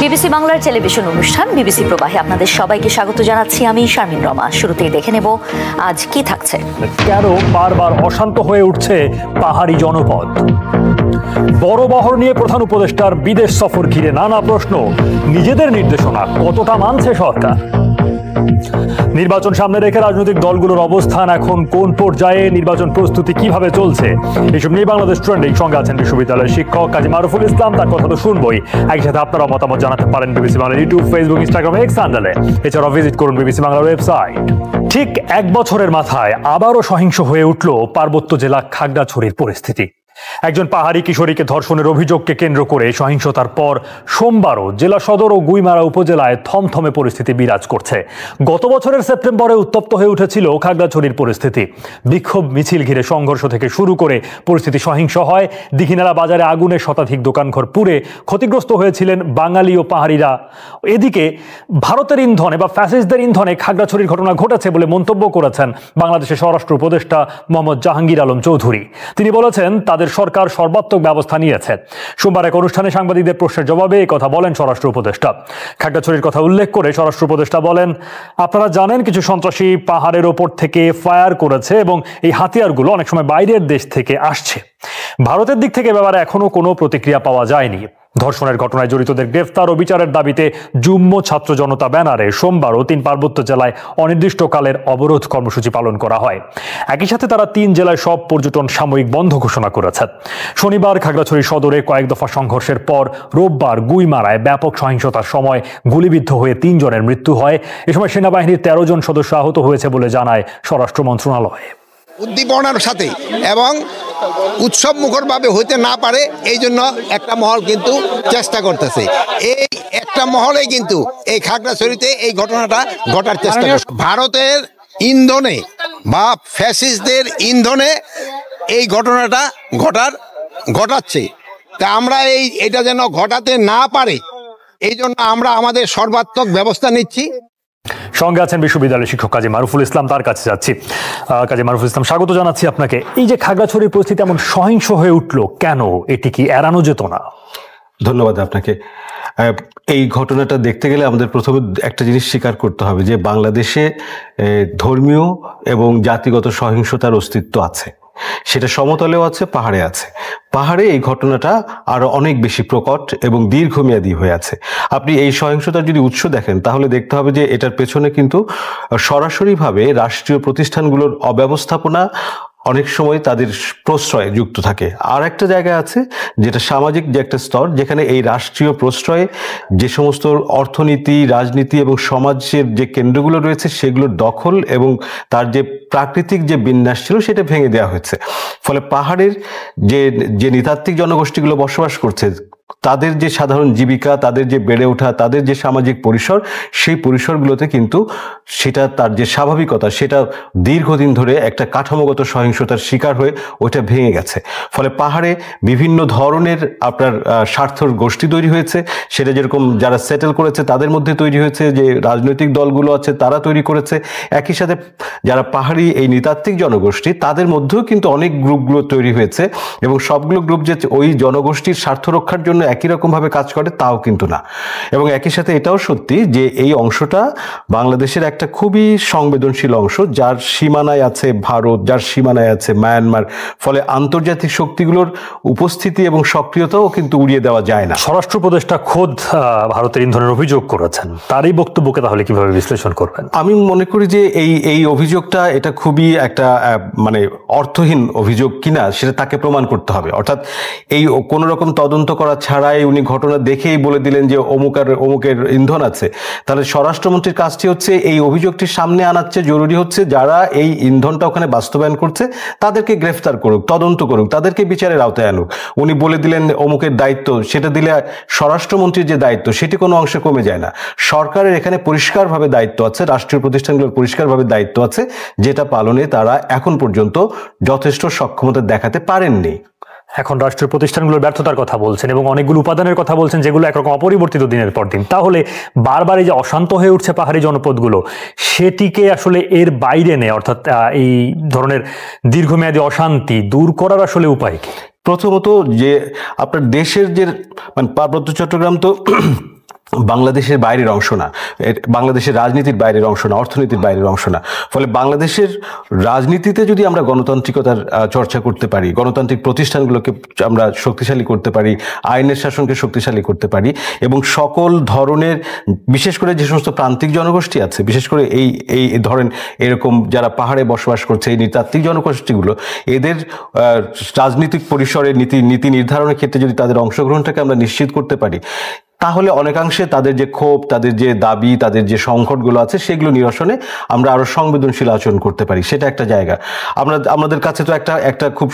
BBC বাংলার television অনুষ্ঠান BBC প্রবাহে আপনাদের সবাইকে স্বাগত জানাচ্ছি। আমি শারমিন রমা। শুরুতেই দেখে নেব আজ কি থাকছে। কেন বারবার অশান্ত হয়ে উঠছে পাহাড়ি জনপদ? বড় বহর নিয়ে প্রধান উপদেষ্টার বিদেশ সফর ঘিরে নানা প্রশ্ন। নিজেদের নির্দেশনা কতটা মানছে সরকার? নির্বাচন সামনে রেখে রাজনৈতিক দলগুলোর অবস্থান এখন কোন পর্যায়ে? নির্বাচন প্রস্তুতি কিভাবে চলছে? এসব নিয়ে বাংলাদেশ ট্রেন্ডিং সঙ্গে আছেন বিশ্ববিদ্যালয়ের শিক্ষক কাজী মারুফুল ইসলাম। তার কথা তো শুনবই, একই সাথে আপনারা মতামত জানাতে পারেন বিবিসি বাংলার ইউটিউব, ফেসবুক, ইনস্টাগ্রাম, এক্স হ্যান্ডেলে। এছাড়াও ভিজিট করুন বিবিসি বাংলার ওয়েবসাইট। ঠিক এক বছরের মাথায় আবারও সহিংস হয়ে উঠল পার্বত্য জেলা খাগড়াছড়ির পরিস্থিতি। একজন পাহাড়ি কিশোরীকে ধর্ষণের অভিযোগকে কেন্দ্র করে সহিংসতার পর সোমবারও জেলা সদর ও গুইমারা উপজেলায় থমথমে পরিস্থিতি বিরাজ করছে। গত বছরের সেপ্টেম্বরে উত্তপ্ত হয়ে উঠেছিল খাগড়াছড়ির পরিস্থিতি। বিক্ষোভ মিছিল ঘিরে সংঘর্ষ থেকে শুরু করে পরিস্থিতি সহিংস হয়। দীঘিনালা বাজারে আগুনে শতাধিক দোকানঘর পুড়ে ক্ষতিগ্রস্ত হয়েছিলেন বাঙালি ও পাহাড়িরা। এদিকে ভারতের ইন্ধনে বা ফ্যাসিস্টদের ইন্ধনে খাগড়াছড়ির ঘটনা ঘটেছে বলে মন্তব্য করেছেন বাংলাদেশের স্বরাষ্ট্র উপদেষ্টা মোহাম্মদ জাহাঙ্গীর আলম চৌধুরী। তিনি বলেছেন তাদের সরকার সর্বাত্মক ব্যবস্থা নিয়েছে। সোমবার এক অনুষ্ঠানে সাংবাদিকদের প্রশ্নের জবাবে এই কথা বলেন স্বরাষ্ট্র উপদেষ্টা। খাগড়াছড়ির কথা উল্লেখ করে স্বরাষ্ট্র উপদেষ্টা বলেন, আপনারা জানেন কিছু সন্ত্রাসী পাহাড়ের ওপর থেকে ফায়ার করেছে এবং এই হাতিয়ারগুলো অনেক সময় বাইরের দেশ থেকে আসছে। ভারতের দিক থেকে ব্যাপারে এখনো কোনো প্রতিক্রিয়া পাওয়া যায়নি। ধর্ষণের ঘটনায় জড়িতদের গ্রেফতার ও বিচারের দাবিতে যুগ্ম ছাত্র জনতা ব্যানারে সোমবারও 3 পার্বত্য জেলায় অনির্দিষ্টকালের অবরোধ কর্মসূচি পালন করা হয়। একই সাথে তারা 3 জেলায় সব পর্যটন সাময়িক বন্ধ ঘোষণা করেছে। শনিবার খাগড়াছড়ি সদরে কয়েক দফা সংঘর্ষের পর রোববার গুইমারায় ব্যাপক সহিংসতার সময় গুলিবিদ্ধ হয়ে 3 জনের মৃত্যু হয়। এ সময় সেনাবাহিনীর 13 জন সদস্য আহত হয়েছে বলে জানায় স্বরাষ্ট্র মন্ত্রণালয়। উদ্দীপনার সাথে এবং উৎসব মুখরভাবে হইতে না পারে এই জন্য একটা মহল কিন্তু চেষ্টা করতেছে। এই একটা মহলে কিন্তু এই খাগড়াছড়িতে এই ঘটনাটা ঘটার চেষ্টা করছে। ভারতের ইন্ধনে বা ফ্যাসিস্টদের ইন্ধনে এই ঘটনাটা ঘটাচ্ছে। তা আমরা এটা যেন ঘটাতে না পারে এই জন্য আমরা আমাদের সর্বাত্মক ব্যবস্থা নিচ্ছি। সঙ্গে আছেন বিশ্ববিদ্যালয়ের শিক্ষক কাজী মারুফুল ইসলাম, তার কাছে যাচ্ছি। কাজী মারুফুল ইসলাম, স্বাগত জানাচ্ছি আপনাকে। এই যে খাগড়াছড়ির পরিস্থিতি এমন সহিংস হয়ে উঠল কেন? এটি কি এড়ানো যেত না? ধন্যবাদ আপনাকে। এই ঘটনাটা দেখতে গেলে আমাদের প্রথমে একটা জিনিস স্বীকার করতে হবে যে বাংলাদেশে ধর্মীয় এবং জাতিগত সহিংসতার অস্তিত্ব আছে। সেটা সমতলেও আছে, পাহাড়ে আছে। পাহাড়ে এই ঘটনাটা আরো অনেক বেশি প্রকট এবং দীর্ঘমেয়াদী হয়ে আছে। আপনি এই সহিংসতার যদি উৎস দেখেন তাহলে দেখতে হবে যে এটার পেছনে কিন্তু সরাসরিভাবে রাষ্ট্রীয় প্রতিষ্ঠানগুলোর অব্যবস্থাপনা অনেক সময় তাদের প্রশ্রয়ে যুক্ত থাকে। আর একটা জায়গা আছে যেটা সামাজিক যে একটা স্তর, যেখানে এই রাষ্ট্রীয় প্রশ্রয়ে যে সমস্ত অর্থনীতি, রাজনীতি এবং সমাজের যে কেন্দ্রগুলো রয়েছে সেগুলোর দখল এবং তার যে প্রাকৃতিক যে বিন্যাস ছিল সেটা ভেঙে দেওয়া হয়েছে। ফলে পাহাড়ের যে নৃতাত্ত্বিক জনগোষ্ঠীগুলো বসবাস করছে তাদের যে সাধারণ জীবিকা, তাদের যে বেড়ে ওঠা, তাদের যে সামাজিক পরিসর, সেই পরিসরগুলোতে কিন্তু সেটা তার যে স্বাভাবিকতা সেটা দীর্ঘদিন ধরে একটা কাঠামোগত সহিংসতার শিকার হয়ে ওইটা ভেঙে গেছে। ফলে পাহাড়ে বিভিন্ন ধরনের আপনার স্বার্থর গোষ্ঠী তৈরি হয়েছে। সেটা যেরকম যারা সেটেল করেছে তাদের মধ্যে তৈরি হয়েছে, যে রাজনৈতিক দলগুলো আছে তারা তৈরি করেছে। একই সাথে যারা পাহাড়ি এই নৃতাত্ত্বিক জনগোষ্ঠী তাদের মধ্যেও কিন্তু অনেক গ্রুপগুলো তৈরি হয়েছে এবং সবগুলো গ্রুপ যে ওই জনগোষ্ঠীর স্বার্থ রক্ষার জন্য একই রকম ভাবে কাজ করে তাও কিন্তু না। এবং একই সাথে এটাও সত্যি যে এই অংশটা বাংলাদেশের একটা খুবই সংবেদনশীল অংশ, যার সীমানায় আছে ভারত, যার সীমানায় আছে মায়ানমার। ফলে আন্তর্জাতিক শক্তিগুলোর উপস্থিতি এবং সক্রিয়তাও কিন্তু উড়িয়ে দেওয়া যায় না। স্বরাষ্ট্র উপদেষ্টা খোদ ভারতের ইন্ধনের অভিযোগ করেছেন, তার এই বক্তব্যকে তাহলে কিভাবে বিশ্লেষণ করবেন? আমি মনে করি যে এই অভিযোগটা এটা খুবই একটা মানে অর্থহীন অভিযোগ কিনা সেটা তাকে প্রমাণ করতে হবে। অর্থাৎ এই কোনো রকম তদন্ত করা ছাড়াই উনি ঘটনা দেখেই বলে দিলেন যে অমুকের ইন্ধন আছে। তাহলে স্বরাষ্ট্রমন্ত্রীর কাজটি হচ্ছে এই অভিযোগটির সামনে আনার চেয়ে জরুরি হচ্ছে যারা এই ইন্ধনটা ওখানে বাস্তবায়ন করছে তাদেরকে গ্রেফতার করুক, তদন্ত করুক, তাদেরকে বিচারের আওতায় আনুক। উনি বলে দিলেন অমুকের দায়িত্ব, সেটা দিলে স্বরাষ্ট্রমন্ত্রীর যে দায়িত্ব সেটি কোনো অংশে কমে যায় না। সরকারের এখানে পরিষ্কারভাবে দায়িত্ব আছে, রাষ্ট্রীয় প্রতিষ্ঠানগুলোর পরিষ্কারভাবে দায়িত্ব আছে, যেটা পালনে তারা এখন পর্যন্ত যথেষ্ট সক্ষমতা দেখাতে পারেননি। এখন রাষ্ট্রীয় প্রতিষ্ঠানগুলোর ব্যর্থতার কথা বলছেন এবং অনেকগুলো উপাদানের কথা বলছেন যেগুলো একরকম অপরিবর্তিত দিনের পর দিন। তাহলে বারবার এই যে অশান্ত হয়ে উঠছে পাহাড়ি জনপদগুলো, সেটিকে আসলে এর বাইরে নেই, অর্থাৎ এই ধরনের দীর্ঘমেয়াদী অশান্তি দূর করার আসলে উপায় কি? প্রথমত যে আপনার দেশের যে মানে পার্বত্য চট্টগ্রাম তো বাংলাদেশের বাইরের অংশ না, বাংলাদেশের রাজনীতির বাইরের অংশ না, অর্থনীতির বাইরের অংশ না। ফলে বাংলাদেশের রাজনীতিতে যদি আমরা গণতান্ত্রিকতার চর্চা করতে পারি, গণতান্ত্রিক প্রতিষ্ঠানগুলোকে আমরা শক্তিশালী করতে পারি, আইনের শাসনকে শক্তিশালী করতে পারি, এবং সকল ধরনের, বিশেষ করে যে সমস্ত প্রান্তিক জনগোষ্ঠী আছে, বিশেষ করে এই ধরেন এরকম যারা পাহাড়ে বসবাস করছে, এই নৃতাত্ত্বিক জনগোষ্ঠীগুলো, এদের রাজনৈতিক পরিসরে নীতি নির্ধারণের ক্ষেত্রে যদি তাদের অংশগ্রহণটাকে আমরা নিশ্চিত করতে পারি, তাহলে অনেকাংশে তাদের যে ক্ষোভ, তাদের যে দাবি, তাদের যে সংকটগুলো আছে, সেগুলো নিরসনে আমরা আরো সংবেদনশীল আচরণ করতে পারি। সেটা একটা জায়গা। আমাদের কাছে তো একটা খুব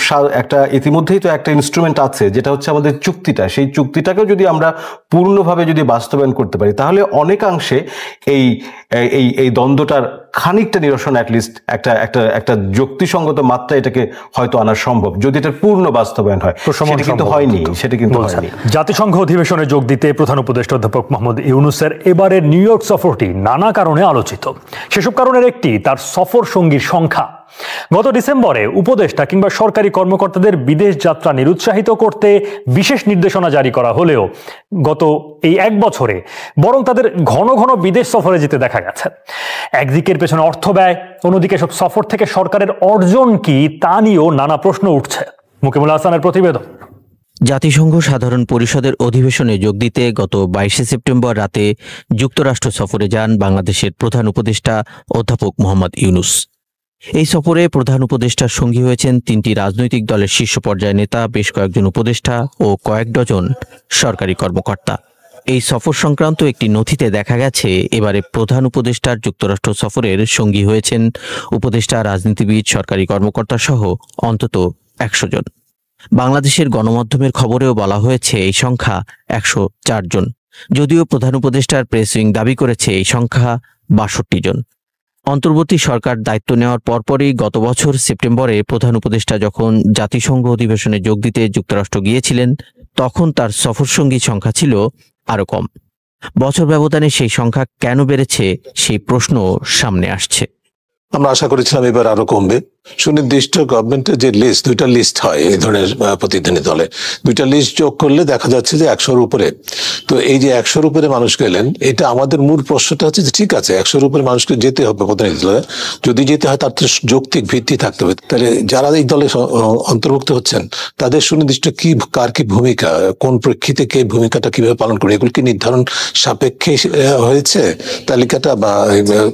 ইতিমধ্যেই তো একটা ইনস্ট্রুমেন্ট আছে, যেটা হচ্ছে আমাদের চুক্তিটা। সেই চুক্তিটাকেও যদি আমরা পূর্ণভাবে যদি বাস্তবায়ন করতে পারি, তাহলে অনেকাংশে এই দ্বন্দ্বটার খানিকটা নিরসন, অ্যাটলিস্ট একটা যুক্তিসঙ্গত মাত্রা এটাকে হয়তো আনা সম্ভব, যদি এটার পূর্ণ বাস্তবায়ন হয়। সেটা কিন্তু হয়নি। জাতিসংঘ অধিবেশনে যোগ দিতে প্রধান উপদেষ্টা অধ্যাপক মোহাম্মদ ইউনূসের এবারের নিউ ইয়র্ক সফরটি নানা কারণে আলোচিত। সেসব কারণের একটি তার সফর সঙ্গীর সংখ্যা। গত ডিসেম্বরে উপদেষ্টা কিংবা সরকারি কর্মকর্তাদের বিদেশ যাত্রা নিরুৎসাহিত করতে বিশেষ নির্দেশনা জারি করা হলেও গত এই এক বছরে বরং তাদের ঘন ঘন বিদেশ সফরে যেতে দেখা গেছে। একদিকের পেছনে অর্থ ব্যয়, অন্যদিকে সব সফর থেকে সরকারের অর্জন কি, তা নিয়েও নানা প্রশ্ন উঠছে। মুকিমুল হাসানের প্রতিবেদন। জাতিসংঘ সাধারণ পরিষদের অধিবেশনে যোগ দিতে গত 22 সেপ্টেম্বর রাতে যুক্তরাষ্ট্র সফরে যান বাংলাদেশের প্রধান উপদেষ্টা অধ্যাপক মোহাম্মদ ইউনূস। এই সফরে প্রধান উপদেষ্টার সঙ্গী হয়েছেন 3টি রাজনৈতিক দলের শীর্ষ পর্যায়ের নেতা, বেশ কয়েকজন উপদেষ্টা ও কয়েক ডজন সরকারি কর্মকর্তা। এই সফর সংক্রান্ত একটি নথিতে দেখা গেছে, এবারে প্রধান উপদেষ্টার যুক্তরাষ্ট্র সফরের সঙ্গী হয়েছেন উপদেষ্টা, রাজনীতিবিদ, সরকারি কর্মকর্তা সহ অন্তত 100 জন। বাংলাদেশের গণমাধ্যমের খবরেও বলা হয়েছে এই সংখ্যা 104 জন, যদিও প্রধান উপদেষ্টার প্রেস উইং দাবি করেছে এই সংখ্যা 62 জন। অন্তর্বর্তী সরকার দায়িত্ব নেওয়ার পরপরই গত বছর সেপ্টেম্বরে প্রধান উপদেষ্টা যখন জাতিসংঘ অধিবেশনে যোগ দিতে যুক্তরাষ্ট্র গিয়েছিলেন, তখন তার সফরসঙ্গী সংখ্যা ছিল আরও কম। বছর ব্যবধানে সেই সংখ্যা কেন বেড়েছে, সেই প্রশ্ন সামনে আসছে। আমরা আশা করেছিলাম এবার আরো কমবে। সুনির্দিষ্ট গভর্নমেন্টের যে লিস্ট, 2টা লিস্ট হয় এই ধরনের প্রতিনিধি দলে, 2টা লিস্ট যোগ করলে দেখা যাচ্ছে যে 100-র উপরে। তো এই যে 100-র উপরে মানুষ গেলেন, এটা আমাদের মূল প্রশ্নটা হচ্ছে যে ঠিক আছে 100-র উপরে মানুষকে যেতে হবে প্রতিনিধি দলে, যদি যেতে হয় তার তো যৌক্তিক ভিত্তি থাকতে হবে। তাহলে যারা এই দলে অন্তর্ভুক্ত হচ্ছেন তাদের সুনির্দিষ্ট কার কি ভূমিকা, কোন প্রেক্ষিতে কে ভূমিকাটা কিভাবে পালন করে, এগুলো কি নির্ধারণ সাপেক্ষে হয়েছে তালিকাটা, বা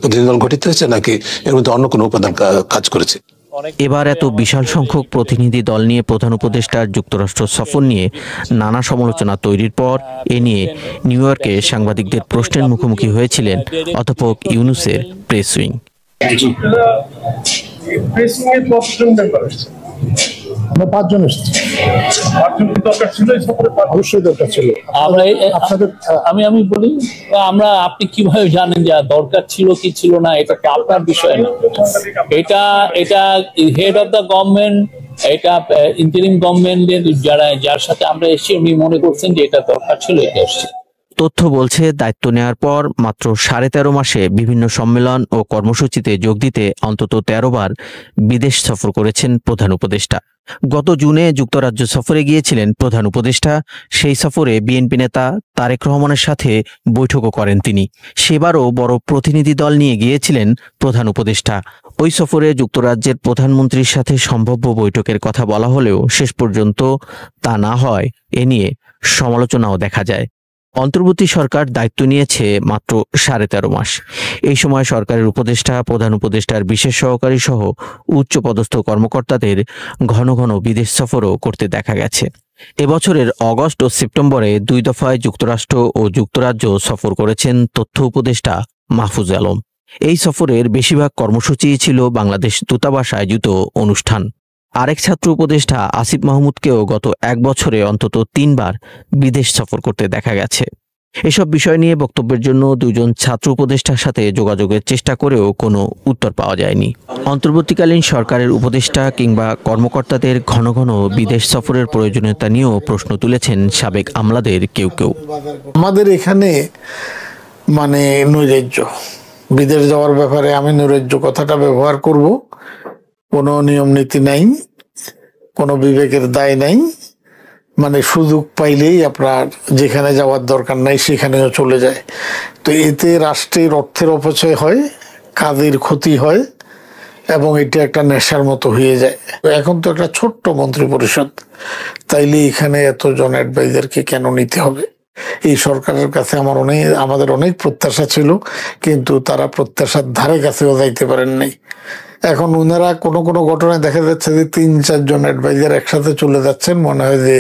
প্রতিনিধি দল গঠিত হয়েছে, নাকি এর মধ্যে অন্য কোনো উপাদান কাজ করেছে? এবার এত বিশাল সংখ্যক প্রতিনিধি দল নিয়ে প্রধান উপদেষ্টার যুক্তরাষ্ট্র সফর নিয়ে নানা সমালোচনা তৈরির পর এ নিয়ে নিউ ইয়র্কে সাংবাদিকদের প্রশ্নের মুখোমুখি হয়েছিলেন অধ্যাপক ইউনূসের প্রেস উইং। আমরা 5 জন এসেছি। 5 জন দরকার ছিল, অবশ্যই দরকার ছিল। আমি বলি, আপনি কিভাবে জানেন যে দরকার ছিল কি ছিল না? এটা তো আপনার বিষয় না। এটা হেড অফ দ্য গভর্নমেন্ট, এটা ইন্টারিম গভর্নমেন্টের যার সাথে আমরা এসেছি উনি মনে করছেন যে এটা দরকার ছিল, এটা এসেছে। তথ্য বলছে, দায়িত্ব নেওয়ার পর মাত্র 13.5 মাসে বিভিন্ন সম্মেলন ও কর্মসূচিতে যোগ দিতে অন্তত 13 বার বিদেশ সফর করেছেন প্রধান উপদেষ্টা। গত জুনে যুক্তরাজ্য সফরে গিয়েছিলেন প্রধান উপদেষ্টা। সেই সফরে বিএনপি নেতা তারেক রহমানের সাথে বৈঠকও করেন তিনি। সেবারও বড় প্রতিনিধি দল নিয়ে গিয়েছিলেন প্রধান উপদেষ্টা। ওই সফরে যুক্তরাজ্যের প্রধানমন্ত্রীর সাথে সম্ভাব্য বৈঠকের কথা বলা হলেও শেষ পর্যন্ত তা না হয়, এ নিয়ে সমালোচনাও দেখা যায়। অন্তর্বর্তী সরকার দায়িত্ব নিয়েছে মাত্র 13.5 মাস। এই সময় সরকারের উপদেষ্টা, প্রধান উপদেষ্টার বিশেষ সহকারী সহ উচ্চপদস্থ কর্মকর্তাদের ঘন ঘন বিদেশ সফরও করতে দেখা গেছে। এবছরের অগস্ট ও সেপ্টেম্বরে 2 দফায় যুক্তরাষ্ট্র ও যুক্তরাজ্য সফর করেছেন তথ্য উপদেষ্টা মাহফুজ আলম। এই সফরের বেশিরভাগ কর্মসূচি ছিল বাংলাদেশ দূতাবাস আয়োজিত অনুষ্ঠান। আরেক ছাত্র উপদেষ্টা আসিফ মাহমুদকেও গত 1 বছরে অন্তত 3 বার বিদেশ সফর করতে দেখা গেছে। এসব বিষয় নিয়ে বক্তব্যের জন্য 2 জন ছাত্র উপদেষ্টার সাথে যোগাযোগের চেষ্টা করেও কোনো উত্তর পাওয়া যায়নি। অন্তর্বর্তীকালীন সরকারের উপদেষ্টা কিংবা কর্মকর্তাদের ঘন ঘন বিদেশ সফরের প্রয়োজনীয়তা নিয়েও প্রশ্ন তুলেছেন সাবেক আমলাদের কেউ কেউ। আমাদের এখানে নৈরাজ্য, বিদেশ যাওয়ার ব্যাপারে আমি নৈরাজ্য কথাটা ব্যবহার করব। কোনো নিয়ম নীতি নাই, কোনো বিবেকের দায় নাই, মানে সুযোগ পাইলেই আপনার যেখানে যাওয়ার দরকার নাই সেখানেও চলে যায়। তো এতে রাষ্ট্রের অর্থের অপচয় হয়, কাজের ক্ষতি হয় এবং এটা একটা নেশার মতো হয়ে যায়। এখন তো একটা ছোট্ট মন্ত্রী পরিষদ, তাইলে এখানে এতজন অ্যাডভাইজারকে কেন নিতে হবে? এই সরকারের কাছে আমাদের অনেক প্রত্যাশা ছিল, কিন্তু তারা প্রত্যাশার ধারে কাছেও যাইতে পারেন নাই। এখন ওনারা কোনো কোনো ঘটনায় দেখা যাচ্ছে যে 3-4 জন অ্যাডভাইজার একসাথে চলে যাচ্ছেন, মনে হয় যে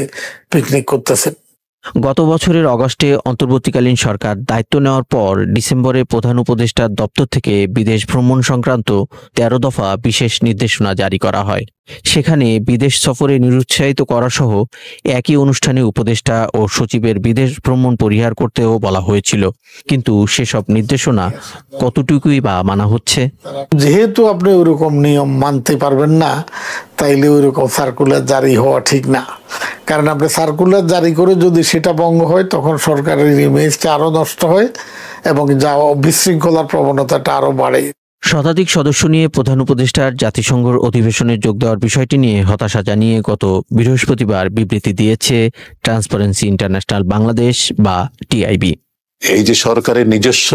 পিকনিক করতেছেন। গত বছরের অগস্টে অন্তর্বর্তীকালীন সরকার দায়িত্ব নেওয়ার পর ডিসেম্বরে প্রধান উপদেষ্টার দপ্তর থেকে বিদেশ ভ্রমণ সংক্রান্ত 13 দফা বিশেষ নির্দেশনা জারি করা হয়। সেখানে বিদেশ সফরে নিরুৎসাহিত করা সহ একই অনুষ্ঠানে উপদেষ্টা ও সচিবের বিদেশ ভ্রমণ পরিহার করতেও বলা হয়েছিল। কিন্তু সেসব নির্দেশনা কতটুকুই বা মানা হচ্ছে? যেহেতু আপনি ওইরকম নিয়ম মানতে পারবেন না, তাইলে ওইরকম সার্কুলার জারি হওয়া ঠিক না। কারণ আপনি সার্কুলার জারি করে যদি সেটা ভঙ্গ হয়, তখন সরকারের ইমেজটা আরো নষ্ট হয় এবং যা বিশৃঙ্খলার প্রবণতাটা আরো বাড়ে। শতাধিক সদস্য নিয়ে প্রধান উপদেষ্টার জাতিসংঘের অধিবেশনে যোগ দেওয়ার বিষয়টি নিয়ে হতাশা জানিয়ে গত বৃহস্পতিবার বিবৃতি দিয়েছে ট্রান্সপারেন্সি ইন্টারন্যাশনাল বাংলাদেশ বা টিআইবি। এই যে সরকারের নিজস্ব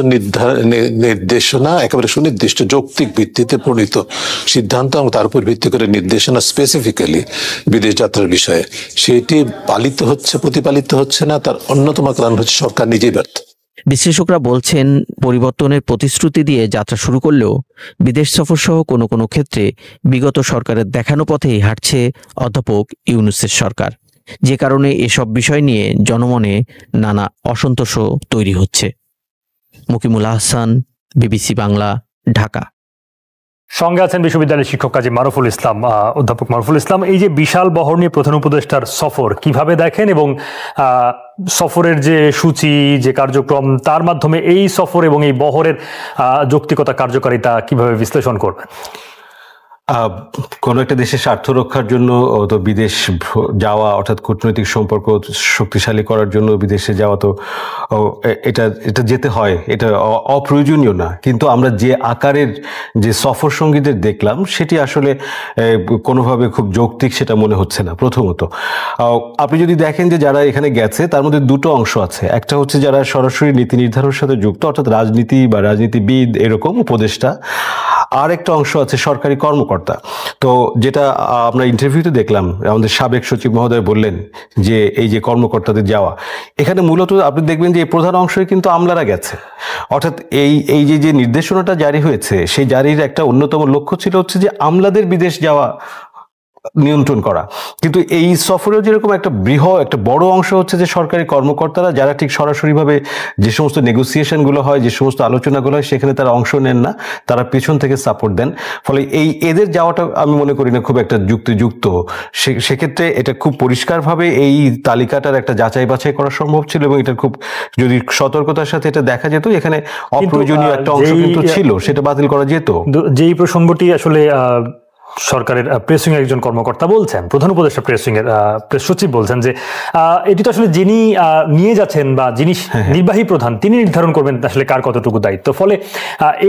নির্দেশনা একেবারে সুনির্দিষ্ট যৌক্তিক ভিত্তিতে প্রণীত সিদ্ধান্ত এবং তার উপর ভিত্তি করে নির্দেশনা স্পেসিফিক্যালি বিদেশ যাত্রার বিষয়ে সেটি প্রতিপালিত হচ্ছে না। তার অন্যতম কারণ হচ্ছে সরকার নিজেই ব্যর্থ। বিশ্লেষকরা বলছেন, পরিবর্তনের প্রতিশ্রুতি দিয়ে যাত্রা শুরু করলেও বিদেশ সফর সহ কোনো কোনো ক্ষেত্রে বিগত সরকারের দেখানো পথেই হাঁটছে অধ্যাপক ইউনূসের সরকার, যে কারণে এসব বিষয় নিয়ে জনমনে নানা অসন্তোষও তৈরি হচ্ছে। মুকিমুল আহসান, বিবিসি বাংলা, ঢাকা। সঙ্গে আছেন বিশ্ববিদ্যালয়ের শিক্ষক কাজী মারুফুল ইসলাম। অধ্যাপক মারুফুল ইসলাম, এই যে বিশাল বহর নিয়ে প্রধান উপদেষ্টার সফর কিভাবে দেখেন এবং সফরের যে সূচি, যে কার্যক্রম, তার মাধ্যমে এই সফর এবং এই বহরের যৌক্তিকতা, কার্যকারিতা কিভাবে বিশ্লেষণ করবেন? কোনো একটা দেশের স্বার্থ রক্ষার জন্য তো বিদেশ যাওয়া, অর্থাৎ কূটনৈতিক সম্পর্ক শক্তিশালী করার জন্য বিদেশে যাওয়া, তো এটা যেতে হয়, এটা অপ্রয়োজনীয় না। কিন্তু আমরা যে আকারের যে সফর সঙ্গীদের দেখলাম সেটি আসলে কোনোভাবে খুব যৌক্তিক সেটা মনে হচ্ছে না। প্রথমত আপনি যদি দেখেন যে যারা এখানে গেছে তার মধ্যে দুটো অংশ আছে। একটা হচ্ছে যারা সরাসরি নীতি নির্ধারণের সাথে যুক্ত, অর্থাৎ রাজনীতি বা রাজনীতিবিদ, এরকম উপদেষ্টা। আর একটা অংশ আছে সরকারি কর্মকর্তা। তো যেটা আমরা ইন্টারভিউতে দেখলাম, আমাদের সাবেক সচিব মহোদয় বললেন যে এই যে কর্মকর্তাদের যাওয়া, এখানে মূলত আপনি দেখবেন যে প্রধান অংশই কিন্তু আমলারা গেছে। অর্থাৎ এই যে নির্দেশনাটা জারি হয়েছে, সেই জারির একটা অন্যতম লক্ষ্য ছিল হচ্ছে যে আমলাদের বিদেশ যাওয়া নিয়ন্ত্রণ করা। কিন্তু এই সফরেও যেরকম একটা বড় অংশ হচ্ছে যে সরকারি কর্মকর্তারা, যারা ঠিক সরাসরিভাবে যে সমস্ত নেগোসিয়েশনগুলো হয়, যে সমস্ত আলোচনাগুলো হয়, সেখানে তারা অংশ নেন না, তারা পিছন থেকে সাপোর্ট দেন। ফলে এদের যাওয়াটা আমি মনে করি না খুব একটা যুক্তিযুক্ত। সেক্ষেত্রে এটা খুব পরিষ্কারভাবে এই তালিকাটার একটা যাচাই বাছাই করা সম্ভব ছিল এবং এটা খুব যদি সতর্কতার সাথে এটা দেখা যেত, এখানে অপ্রয়োজনীয় একটা অংশ কিন্তু ছিল, সেটা বাতিল করা যেত। যেই প্রসঙ্গটি আসলে সরকারের প্রেসিং এর একজন কর্মকর্তা বলছেন, প্রধান উপদেষ্টা প্রেসিং এর প্রেস সচিব বলছেন যে এটি তো আসলে যিনি নিয়ে যাচ্ছেন বা যিনি নির্বাহী প্রধান, তিনি নির্ধারণ করবেন আসলে কার কতটুকু দায়িত্ব। ফলে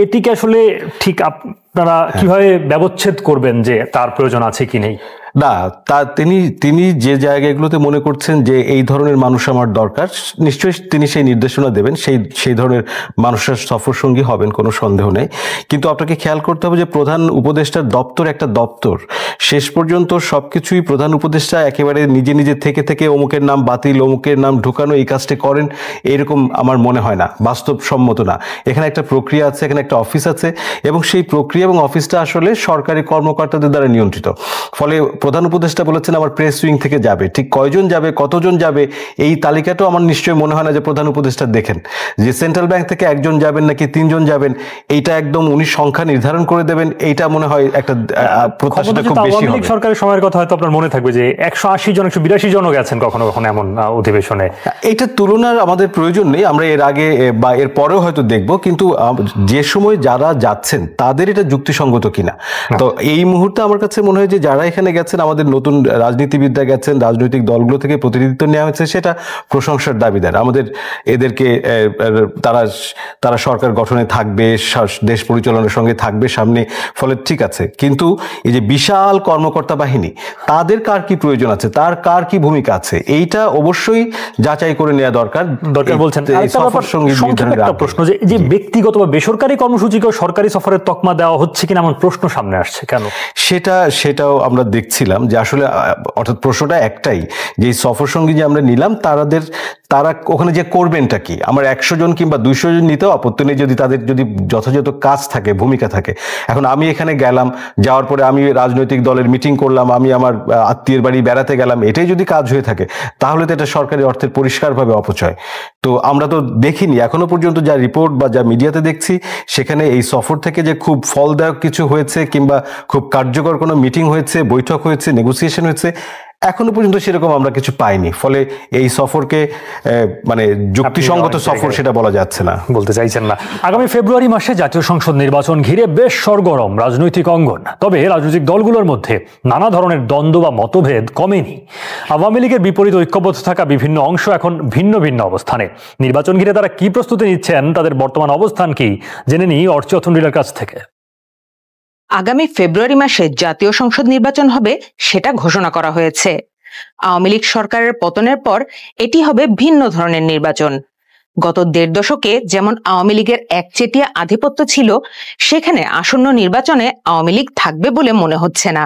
এটিকে আসলে ঠিক আপনারা কিভাবে ব্যবচ্ছেদ করবেন যে তার প্রয়োজন আছে কি নেই? না, তিনি যে জায়গাগুলোতে মনে করছেন যে এই ধরনের মানুষ আমার দরকার, নিশ্চয়ই তিনি সেই নির্দেশনা দেবেন, সেই ধরনের মানুষের সফর সঙ্গী হবেন, কোনো সন্দেহ নেই। কিন্তু আপনাকে খেয়াল করতে হবে যে প্রধান উপদেষ্টার দপ্তর একটা দপ্তর, শেষ পর্যন্ত সবকিছুই প্রধান উপদেষ্টা একেবারে নিজে থেকে অমুকের নাম বাতিল, অমুকের নাম ঢুকানো, এই কাজটি করেন, এরকম আমার মনে হয় না, বাস্তবসম্মত না। এখানে একটা প্রক্রিয়া আছে, এখানে একটা অফিস আছে এবং সেই প্রক্রিয়া এবং অফিসটা আসলে সরকারি কর্মকর্তাদের দ্বারা নিয়ন্ত্রিত। ফলে প্রধান উপদেষ্টা বলেছেন আমার প্রেস উইং থেকে যাবে, ঠিক কয়জন যাবে, কতজন যাবে, এই তালিকাটাও আমার নিশ্চয়ই মনে হয় না যে প্রধান উপদেষ্টা দেখেন। যে সেন্ট্রাল ব্যাংক থেকে একজন যাবেন নাকি 3 জন যাবেন, এইটা একদম উনি সংখ্যা নির্ধারণ করে দেবেন, এইটা মনে হয় একটা প্রত্যাশাটা খুব বেশি হবে। সরকারের সময়ের কথা হয়তো আপনার মনে থাকবে যে 180 জন 182 জনও গেছেন কখনো কখনো এমন অধিবেশনে। এইটা তুলনার আমাদের প্রয়োজন নেই, আমরা এর আগে বা এর পরেও হয়তো দেখব, কিন্তু যে সময় যারা যাচ্ছেন তাদের এটা যুক্তিসঙ্গত কিনা। তো এই মুহূর্তে আমার কাছে মনে হয় যে যারা এখানে গেছেন যাচ্ছেন, আমাদের নতুন রাজনীতিবিদরা গেছেন, রাজনৈতিক দলগুলো থেকে প্রতিনিধিত্ব নেওয়া হয়েছে, সেটা প্রশংসার দাবিদার। আমাদের এদেরকে তারা সরকার গঠনে থাকবে, দেশ পরিচালনার সঙ্গে থাকবে সামনে, ফলে ঠিক আছে। কিন্তু এই যে বিশাল কর্মকর্তা বাহিনী, তাদের কার কি প্রয়োজন আছে, তার কার কি ভূমিকা আছে, এইটা অবশ্যই যাচাই করে নেওয়া দরকার বলছেন। সংক্ষেপে একটা প্রশ্ন, যে ব্যক্তিগত বা বেসরকারি কর্মসূচিকেও সরকারি সফরের তকমা দেওয়া হচ্ছে কিনা এমন প্রশ্ন সামনে আসছে, কেন? সেটাও আমরা দেখছিলাম যে আসলে অর্থাৎ প্রশ্নটা একটাই, যে সফর সঙ্গী যে আমরা নিলাম তারা ওখানে যে করবেনটা কি। আমার 100 জন কিংবা 200 জন নিতেও আপত্তি নেই, যদি তাদের যদি যথাযথ কাজ থাকে, ভূমিকা থাকে। এখন আমি এখানে গেলাম, যাওয়ার পরে আমি রাজনৈতিক দলের মিটিং করলাম, আমি আমার আত্মীয়ের বাড়ি বেড়াতে গেলাম, এটাই যদি কাজ হয়ে থাকে তাহলে তো এটা সরকারি অর্থের পরিষ্কারভাবে অপচয়। তো আমরা তো দেখিনি এখনো পর্যন্ত, যা রিপোর্ট বা যা মিডিয়াতে দেখছি, সেখানে এই সফর থেকে যে খুব ফলদায়ক কিছু হয়েছে কিংবা খুব কার্যকর কোনো মিটিং হয়েছে, বৈঠক হয়েছে, নেগোসিয়েশন হয়েছে, এখনো পর্যন্ত সেরকম আমরা কিছু পাইনি। ফলে এই সফরকে মানে যুক্তিসঙ্গত সফর সেটা বলা যাচ্ছে না, বলতে চাইছেন না। আগামী ফেব্রুয়ারি মাসে জাতীয় সংসদ নির্বাচন ঘিরে বেশ সরগরম রাজনৈতিক অঙ্গন। তবে রাজনৈতিক দলগুলোর মধ্যে নানা ধরনের দ্বন্দ্ব বা মতভেদ কমেনি। আওয়ামী লীগের বিপরীত ঐক্যবদ্ধ থাকা বিভিন্ন অংশ এখন ভিন্ন ভিন্ন অবস্থানে। নির্বাচন ঘিরে তারা কি প্রস্তুতি নিচ্ছেন, তাদের বর্তমান অবস্থান কি, জেনে নিই অর্চি অথুন্ডিলার কাছ থেকে। আগামী ফেব্রুয়ারি মাসে জাতীয় সংসদ নির্বাচন হবে সেটা ঘোষণা করা হয়েছে। আওয়ামী লীগ সরকারের পতনের পর এটি হবে ভিন্ন ধরনের নির্বাচন। গত 1.5 দশকে যেমন আওয়ামী লীগের একচেটিয়া আধিপত্য ছিল, সেখানে আসন্ন নির্বাচনে আওয়ামী লীগ থাকবে বলে মনে হচ্ছে না।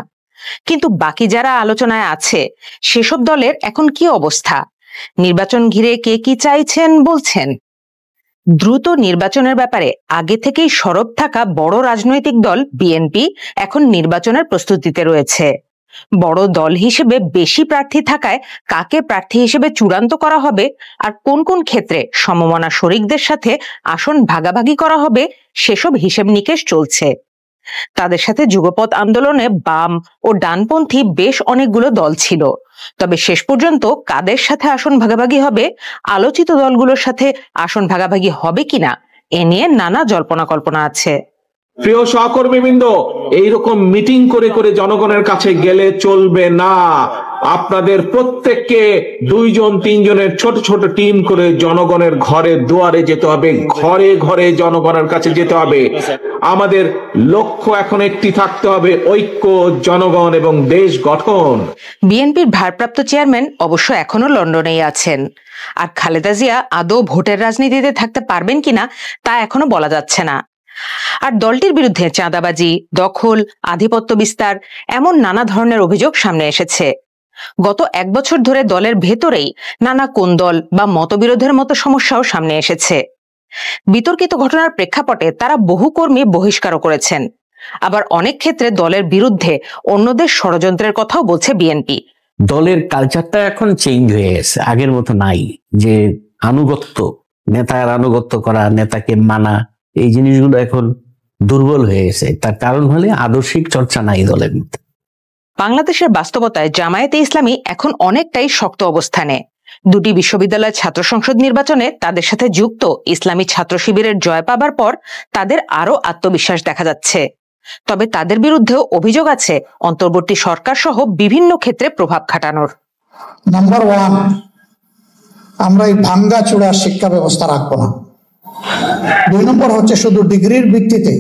কিন্তু বাকি যারা আলোচনায় আছে, সেসব দলের এখন কি অবস্থা? নির্বাচন ঘিরে কে কি চাইছেন বলছেন? দ্রুত নির্বাচনের ব্যাপারে আগে থেকেই সরব থাকা বড় রাজনৈতিক দল বিএনপি এখন নির্বাচনের প্রস্তুতিতে রয়েছে। বড় দল হিসেবে বেশি প্রার্থী থাকায় কাকে প্রার্থী হিসেবে চূড়ান্ত করা হবে আর কোন কোন ক্ষেত্রে সমমনা শরিকদের সাথে আসন ভাগাভাগি করা হবে, সেসব হিসেব নিকেশ চলছে। তাদের সাথে যুগপৎ আন্দোলনে বাম ও ডানপন্থী বেশ অনেকগুলো দল ছিল। তবে শেষ পর্যন্ত কাদের সাথে আসন ভাগাভাগি হবে, আলোচিত দলগুলোর সাথে আসন ভাগাভাগি হবে কিনা, এ নিয়ে নানা জল্পনা কল্পনা আছে। প্রিয় সহকর্মীবৃন্দ, এইরকম মিটিং করে করে জনগণের কাছে গেলে চলবে না। আপনাদের প্রত্যেককে 2 জন 3 জনের ছোট ছোট টিম করে জনগণের ঘরে দুয়ারে যেতে হবে, ঘরে ঘরে জনগণের কাছে যেতে হবে। আমাদের লক্ষ্য এখন একটি থাকতে হবে, ঐক্য, জনগণ এবং দেশ গঠন। বিএনপির ভারপ্রাপ্ত চেয়ারম্যান অবশ্য এখনো লন্ডনেই আছেন। আর খালেদা জিয়া আদৌ ভোটের রাজনীতিতে থাকতে পারবেন কিনা তা এখনো বলা যাচ্ছে না। আর দলটির বিরুদ্ধে চাঁদাবাজি, দখল, আধিপত্য বিস্তার এমন নানা ধরনের অভিযোগ সামনে এসেছে। গত 1 বছর ধরে দলের ভেতরেই নানা কোন্দল বা মতবিরোধের মতো সমস্যাও সামনে এসেছে। বিতর্কিত ঘটনার প্রেক্ষাপটে তারা বহু কর্মী বহিষ্কারও করেছেন। আবার অনেক ক্ষেত্রে দলের বিরুদ্ধে অন্যদের ষড়যন্ত্রের কথাও বলছে বিএনপি। দলের কালচারটা এখন চেঞ্জ হয়ে গেছে, আগের মতো নাই যে আনুগত্য, নেতার আনুগত্য করা, নেতাকে মানা, এই জিনিসগুলো এখন দুর্বল হয়ে গেছে। তার কারণ হলে আদর্শিক চর্চা নাই দলের মধ্যে। বাংলাদেশের বাস্তবতায় জামায়াতে ইসলামী এখন অনেকটাই শক্ত অবস্থানে। 2টি বিশ্ববিদ্যালয়ের ছাত্র সংসদ নির্বাচনে তাদের সাথে যুক্ত ইসলামী ছাত্র শিবিরের জয় পাবার পর তাদের আরো আত্মবিশ্বাস দেখা যাচ্ছে। তবে তাদের বিরুদ্ধেও অভিযোগ আছে অন্তর্বর্তী সরকার সহ বিভিন্ন ক্ষেত্রে প্রভাব খাটানোর। নাম্বার 1, আমরা এই ভাঙ্গা চূড়া শিক্ষা ব্যবস্থা রাখবো না। 2 নম্বর হচ্ছে শুধু ডিগ্রির ভিত্তিতে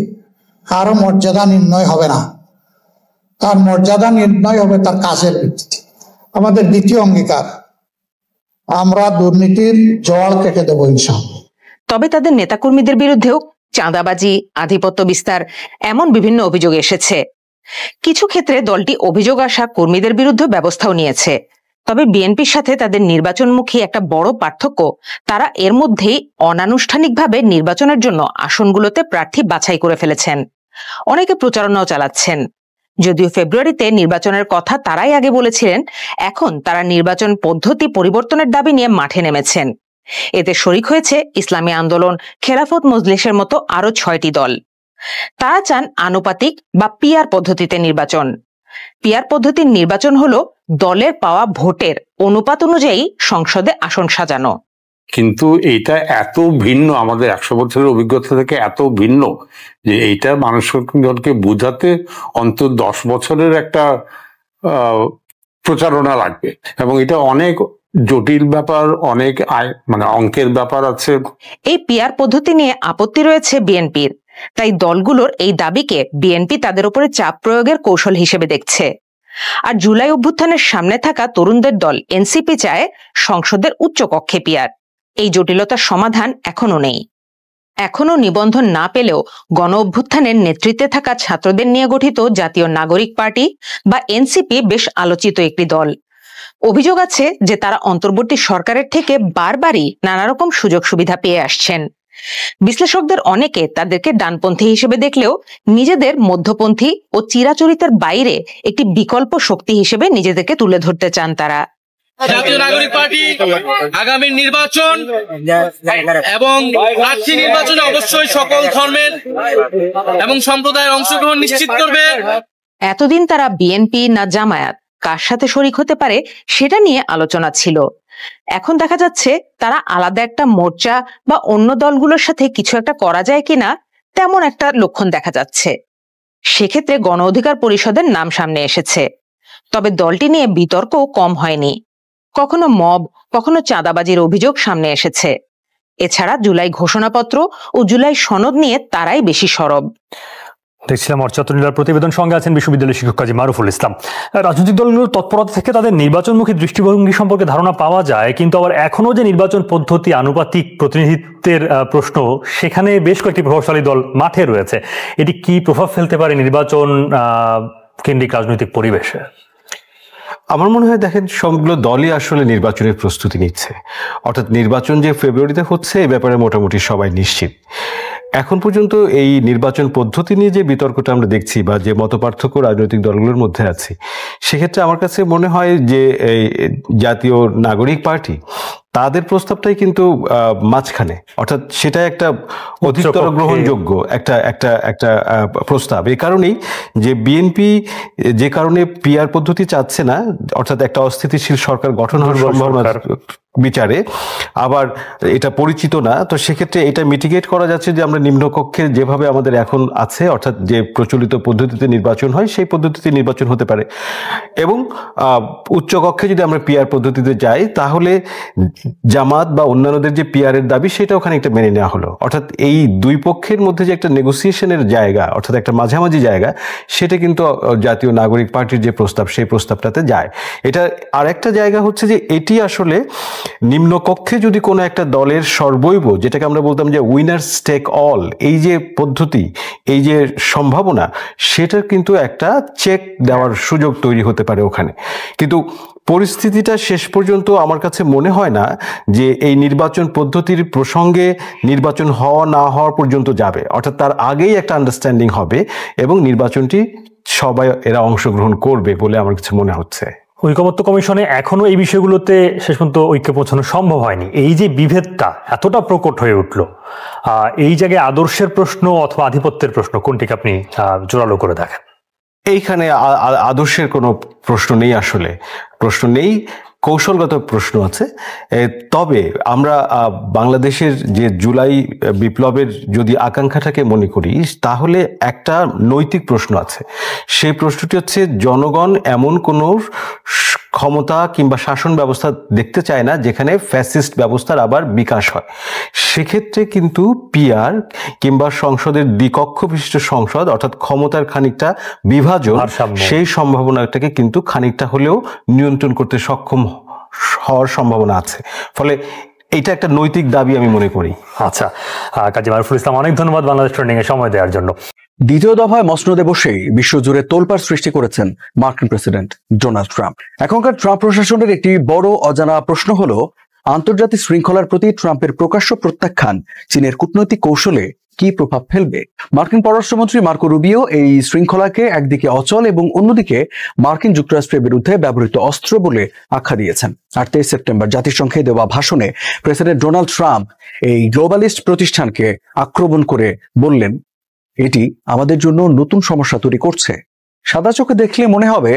কারো মর্যাদা নির্ণয় হবে না, তার মর্যাদা নির্ণয় হবে তার কাজের ভিত্তিতে। আমাদের দ্বিতীয় অঙ্গীকার, আমরা দুর্নীতির জল কেটে দেবো ইনশাআল্লাহ। তবে তাদের নেতাকর্মীদের বিরুদ্ধেও চাঁদাবাজি, আধিপত্য বিস্তার এমন বিভিন্ন অভিযোগ এসেছে। কিছু ক্ষেত্রে দলটি অভিযোগ আসা কর্মীদের বিরুদ্ধে ব্যবস্থাও নিয়েছে। তবে বিএনপির সাথে তাদের নির্বাচনমুখী একটা বড় পার্থক্য, তারা এর মধ্যেই অনানুষ্ঠানিকভাবে নির্বাচনের জন্য আসনগুলোতে প্রার্থী বাছাই করে ফেলেছেন। অনেকে প্রচারণাও চালাচ্ছেন। যদিও ফেব্রুয়ারিতে নির্বাচনের কথা তারাই আগে বলেছিলেন, এখন তারা নির্বাচন পদ্ধতি পরিবর্তনের দাবি নিয়ে মাঠে নেমেছেন। এতে শরিক হয়েছে ইসলামী আন্দোলন, খেলাফত মজলিসের মতো আরো 6টি দল। তারা চান আনুপাতিক বা পিআর পদ্ধতিতে নির্বাচন। পিআর পদ্ধতির নির্বাচন হলো দলের পাওয়া ভোটের অনুপাত অনুযায়ী সংসদে আসন সাজানো। কিন্তু এইটা এত ভিন্ন, আমাদের 100 বছরের অভিজ্ঞতা থেকে এত ভিন্ন যে এইটা মানুষকে বোঝাতে অন্তত 10 বছরের একটা প্রচারণা লাগবে, এবং এটা অনেক জটিল ব্যাপার, অনেক মানে অঙ্কের ব্যাপার আছে। এই পিআর পদ্ধতি নিয়ে আপত্তি রয়েছে বিএনপির, তাই দলগুলোর এই দাবিকে বিএনপি তাদের উপরে চাপ প্রয়োগের কৌশল হিসেবে দেখছে। আর জুলাই অভ্যুত্থানের সামনে থাকা তরুণদের দল এনসিপি চায় সংসদের উচ্চকক্ষে পিআর। এই জটিলতার সমাধান এখনো নেই। এখনো নিবন্ধন না পেলেও গণ অভ্যুত্থানের নেতৃত্বে থাকা ছাত্রদের নিয়ে গঠিত জাতীয় নাগরিক পার্টি বা এনসিপি বেশ আলোচিত একটি দল। অভিযোগ আছে যে তারা অন্তর্বর্তী সরকারের থেকে বারবারই নানা রকম সুযোগ সুবিধা পেয়ে আসছেন। বিশ্লেষকদের অনেকে তাদেরকে ডানপন্থী হিসেবে দেখলেও নিজেদের মধ্যপন্থী ও চিরাচরিতের বাইরে একটি বিকল্প শক্তি হিসেবে নিজেদেরকে তুলে ধরতে চান তারা। জাতীয় নাগরিক পার্টি আগামী নির্বাচন এবং প্রার্থী নির্বাচনে অবশ্যই সকল ধর্মের এবং সম্প্রদায়ের অংশগ্রহণ নিশ্চিত করবে। এতদিন তারা বিএনপি না জামায়াত কার সাথে শরিক হতে পারে সেটা নিয়ে আলোচনা ছিল। এখন দেখা যাচ্ছে তারা আলাদা একটা মোর্চা বা অন্য দলগুলোর সাথে কিছু একটা করা যায় কিনা তেমন একটা লক্ষণ দেখা যাচ্ছে। সেক্ষেত্রে গণ অধিকার পরিষদের নাম সামনে এসেছে, তবে দলটি নিয়ে বিতর্কও কম হয়নি। কখনো মব, কখনো চাঁদাবাজির অভিযোগ সামনে এসেছে। এছাড়া জুলাই ঘোষণাপত্র ও জুলাই সনদ নিয়ে তারাই বেশি সরব। দেখছিলাম অর্চাতনীলার প্রতিবেদন, সঙ্গে আছেন বিশ্ববিদ্যালয়ের শিক্ষক কাজী মারুফুল ইসলাম। রাজনৈতিক দলগুলোর তৎপরতা থেকে তাদের নির্বাচনমুখী দৃষ্টিভঙ্গি সম্পর্কে ধারণা পাওয়া যায়, কিন্তু আবার এখনো যে নির্বাচন পদ্ধতি আনুপাতিক প্রতিনিধিত্বের প্রশ্ন, সেখানে বেশ কয়েকটি প্রভাবশালী দল মাঠে রয়েছে। এটি কি প্রভাব ফেলতে পারে নির্বাচন কেন্দ্রিক রাজনৈতিক পরিবেশে? আমার মনে হয় দেখেন, সবগুলো দলই আসলে নির্বাচনের প্রস্তুতি নিচ্ছে। অর্থাৎ নির্বাচন যে ফেব্রুয়ারিতে হচ্ছে এই ব্যাপারে মোটামুটি সবাই নিশ্চিত। এখন পর্যন্ত এই নির্বাচন পদ্ধতি নিয়ে যে বিতর্কটা আমরা দেখছি বা যে মতপার্থক্য রাজনৈতিক দলগুলোর মধ্যে আছে, সেক্ষেত্রে আমার কাছে মনে হয় যে এই জাতীয় নাগরিক পার্টি তাদের প্রস্তাবটাই কিন্তু মাঝখানে, অর্থাৎ সেটা একটা অধিকতর গ্রহণযোগ্য একটা একটা একটা প্রস্তাব। এই কারণেই যে বিএনপি যে কারণে পিআর পদ্ধতি চাচ্ছে না, অর্থাৎ একটা অস্থিতিশীল সরকার গঠন হওয়ার সম্ভাবনা বিচারে, আবার এটা পরিচিত না, তো সেক্ষেত্রে এটা মিটিগেট করা যাচ্ছে যে আমরা নিম্নকক্ষে যেভাবে আমাদের এখন আছে, অর্থাৎ যে প্রচলিত পদ্ধতিতে নির্বাচন হয় সেই পদ্ধতিতে নির্বাচন হতে পারে, এবং উচ্চকক্ষে যদি আমরা পিআর পদ্ধতিতে যাই তাহলে জামাত বা অন্যান্যদের যে পিআরের দাবি সেটাও খানিকটা মেনে নেওয়া হলো। অর্থাৎ এই দুই পক্ষের মধ্যে যে একটা নেগোসিয়েশনের জায়গা, অর্থাৎ একটা মাঝামাঝি জায়গা, সেটা কিন্তু জাতীয় নাগরিক পার্টির যে প্রস্তাব সেই প্রস্তাবটাতে যায়। এটা আরেকটা জায়গা হচ্ছে যে এটি আসলে নিম্নকক্ষে যদি কোনো একটা দলের সর্বৈব, যেটাকে আমরা বলতাম যে উইনার্স টেক অল, এই যে পদ্ধতি, এই যে সম্ভাবনা, সেটার কিন্তু একটা চেক দেওয়ার সুযোগ তৈরি হতে পারে ওখানে। কিন্তু পরিস্থিতিটা শেষ পর্যন্ত আমার কাছে মনে হয় না যে এই নির্বাচন পদ্ধতির প্রসঙ্গে নির্বাচন হওয়া না হওয়ার পর্যন্ত যাবে, অর্থাৎ তার আগেই একটা আন্ডারস্ট্যান্ডিং হবে এবং নির্বাচনটি সবাই এরা অংশগ্রহণ করবে বলে আমার কাছে মনে হচ্ছে। ঐকমত্য কমিশনে এখনো এই বিষয়গুলোতে শেষ পর্যন্ত ঐক্য পৌঁছানো সম্ভব হয়নি। এই যে বিভেদটা এতটা প্রকট হয়ে উঠলো, এই জায়গায় আদর্শের প্রশ্ন অথবা আধিপত্যের প্রশ্ন কোনটিকে আপনি জোরালো করে দেখেন? এইখানে আদর্শের কোনো প্রশ্ন নেই, আসলে প্রশ্ন নেই, কৌশলগত প্রশ্ন আছে। তবে আমরা বাংলাদেশের যে জুলাই বিপ্লবের যদি আকাঙ্ক্ষাটাকে মনে করি, তাহলে একটা নৈতিক প্রশ্ন আছে। সেই প্রশ্নটি হচ্ছে, জনগণ এমন কোনো ক্ষমতা কিংবা শাসন ব্যবস্থা দেখতে চায় না যেখানে ফ্যাসিস্ট ব্যবস্থার আবার বিকাশ হয়। সেক্ষেত্রে কিন্তু পিআর কিংবা সংসদের দ্বিকক্ষ বিশিষ্ট সংসদ, অর্থাৎ ক্ষমতার খানিকটা বিভাজন, সেই সম্ভাবনাটাকে কিন্তু খানিকটা হলেও নিয়ন্ত্রণ করতে সক্ষম হওয়ার সম্ভাবনা আছে। ফলে এটা একটা নৈতিক দাবি আমি মনে করি। আচ্ছা, কাজী মারুফুল ইসলাম, অনেক ধন্যবাদ বাংলাদেশ ট্রেন্ডিং এ সময় দেওয়ার জন্য। দ্বিতীয় দফায় মসনদে বসেই বিশ্বজুড়ে তোলপাড় সৃষ্টি করেছেন মার্কিন প্রেসিডেন্ট ডোনাল্ড ট্রাম্প। এখনকার ট্রাম্প প্রশাসনের একটি বড় অজানা প্রশ্ন হলো, আন্তর্জাতিক শৃঙ্খলার প্রতি ট্রাম্পের প্রকাশ্য প্রত্যাখ্যান চীনের কূটনৈতিক কৌশলে কি প্রভাব ফেলবে? মার্কিন পররাষ্ট্রমন্ত্রী মার্কো রুবিও এই শৃঙ্খলাকে একদিকে অচল এবং অন্যদিকে মার্কিন যুক্তরাষ্ট্রের বিরুদ্ধে ব্যবহৃত অস্ত্র বলে আখ্যা দিয়েছেন। আর 23 সেপ্টেম্বর জাতিসংঘে দেওয়া ভাষণে প্রেসিডেন্ট ডোনাল্ড ট্রাম্প এই গ্লোবালিস্ট প্রতিষ্ঠানকে আক্রমণ করে বললেন, এটি আমাদের জন্য নতুন সমস্যা তৈরি করছে। সাদা চোখে দেখলে মনে হবে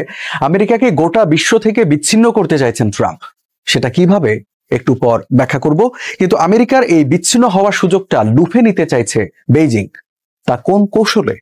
আমেরিকাকে গোটা বিশ্ব থেকে বিচ্ছিন্ন করতে চাইছেন ট্রাম্প। সেটা কিভাবে একটু পর ব্যাখ্যা করব। কিন্তু আমেরিকার এই বিচ্ছিন্ন হওয়ার সুযোগটা লুফে নিতে চাইছে বেইজিং, তা কোন কৌশলে?